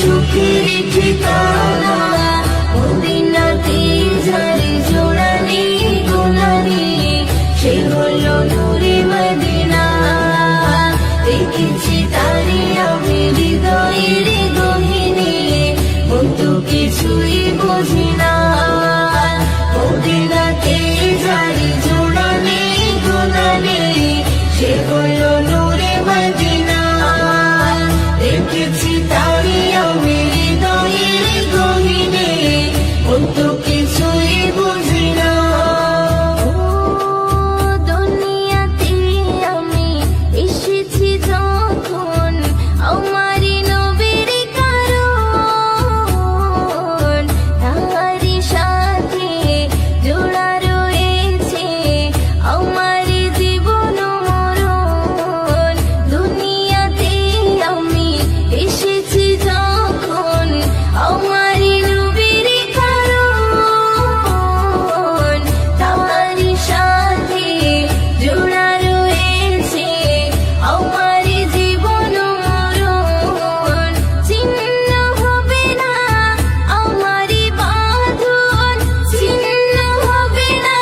সুখের ঠিকানা মদিনাতে যারে জোড়া নেই গোনা নেই সে হলো নূরে মদিনা। দেখেছি তারে আমি হৃদয়ের গহীনে মন তো কিছুই বুঝি না। মদিনাতে যারে জোড়া নেই গোনা নেই সে হলো নূরে মদিনা। দেখেছি তারে আমি হৃদয়ের গহীনে মন তো কিছুই বুঝি না। দুনিয়াতে আমি এসেছি যখন আমারই নবীর কারণ তারই সাথে জোড়া রয়েছে আমার জীবন মরণ। দুনিয়াতে আমি এসেছি যখন আমারই নবীর কারণ তারই সাথে জোড়া রয়েছে আমার জীবন মরণ। ছিন্ন হবে না আমারই বাঁধন, ছিন্ন হবে না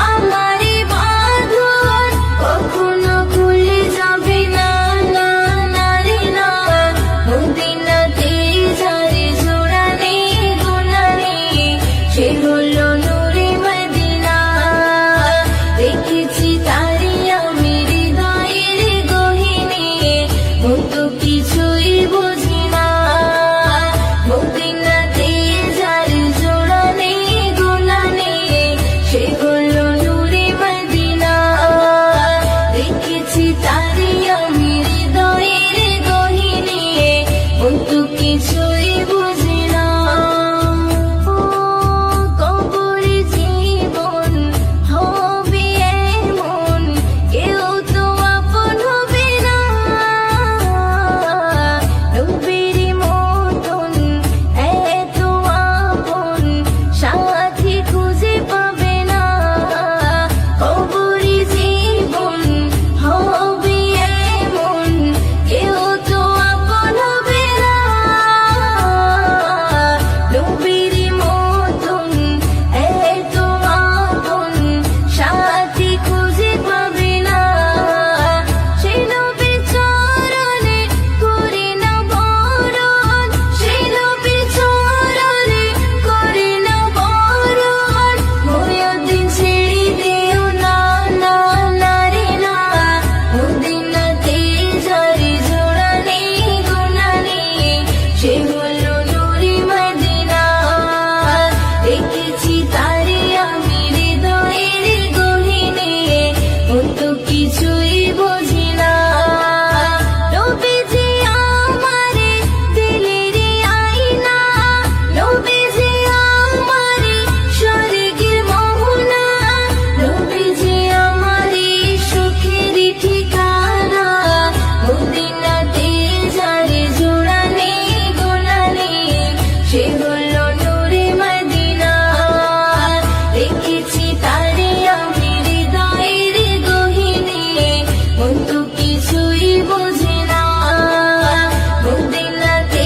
আমারই বাঁধন, কখনো খুলে যাবে না না না রে না। মদিনাতে যারে জোড়া নেই গোনা নেই সে হলো নূরে মদিনা। দেখেছি তারে আমি হৃদয়ের গহীনে মন তো কিছুই বুঝি না। মদিনাতে যারে জোড়া নেই গোনা নেই সে হলো নূরে মদিনা। দেখেছি তারে আমি হৃদয়ের গহীনে মন তো কিছুই বুঝি না। কবরে জীবন হবে এমন কেউ তো আপন হবে না। নবীর মতন এত আপন সাথী খুঁজে পাবে না। কবরে জীবন হবে এমন কেউ তো আপন হবে না। নবীর মতন এত আপন সাথী খুঁজে পাবে না। সে নবীর চরণে করে না বরণ, সে নবীর চরণে করে না বরণ। মুহিউদ্দিন ছেড়ে দিও না না না রে না। মদিনাতে যারে জোড়া নেই গোনা নেই সে হলো নূরে মদিনা। দেখেছি তারে আমি হৃদয়ের গহীনে মন তো কিছুই বুঝি না। নবীজি আমারে দিলের আয়না, নবীজি আমারে স্বর্গের মোহনা, নবীজি আমারে সুখের ঠিকানা। মদিনাতে যারে জোড়া নেই গোনা নেই সে হলো নূরে মদিনা। দেখেছি তারে আমি হৃদয়ের গহীনে মন তো কিছুই বুঝি না। মদিনাতে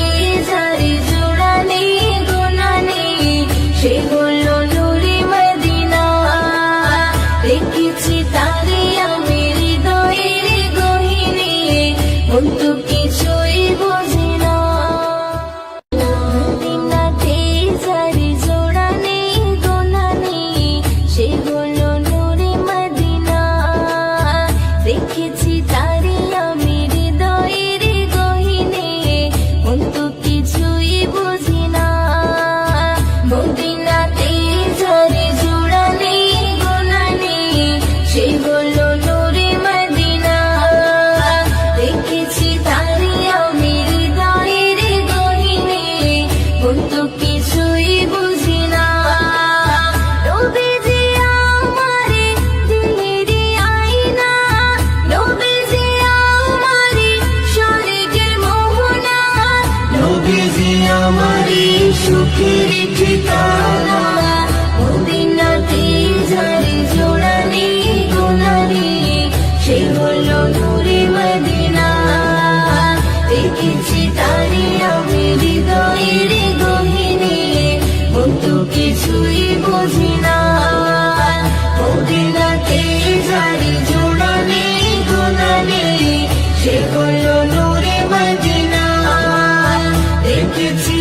যারে জোড়া নেই গোনা নেই সে হলো নূরে মদিনা। দেখেছি তারে আমি হৃদয়ের গহীনে মন তো কিছুই বুঝি না। মদিনাতে যারে জোড়া নেই গোনা নেই সে হলো নূরে মদিনা। দেখেছি তারে আমি হৃদয়ের গহীনে মন তো কিছুই বুঝি না। মদিনাতে যারে জোড়া নেই গোনা নেই সে হলো নূরে মদিনা। দেখেছি তারে আমি হৃদয়ের গহীনে মন তো কিছুই বুঝি না। নবীজি আমারে দিলের আয়না, নবীজি আমারে স্বর্গের মোহনা, নবীজি আমারে সুখের ঠিকানা। মদিনাতে যারে জোড়া নেই গোনা নেই সে হলো নূরে মদিনা। দেখেছি তারে আমি এসেছি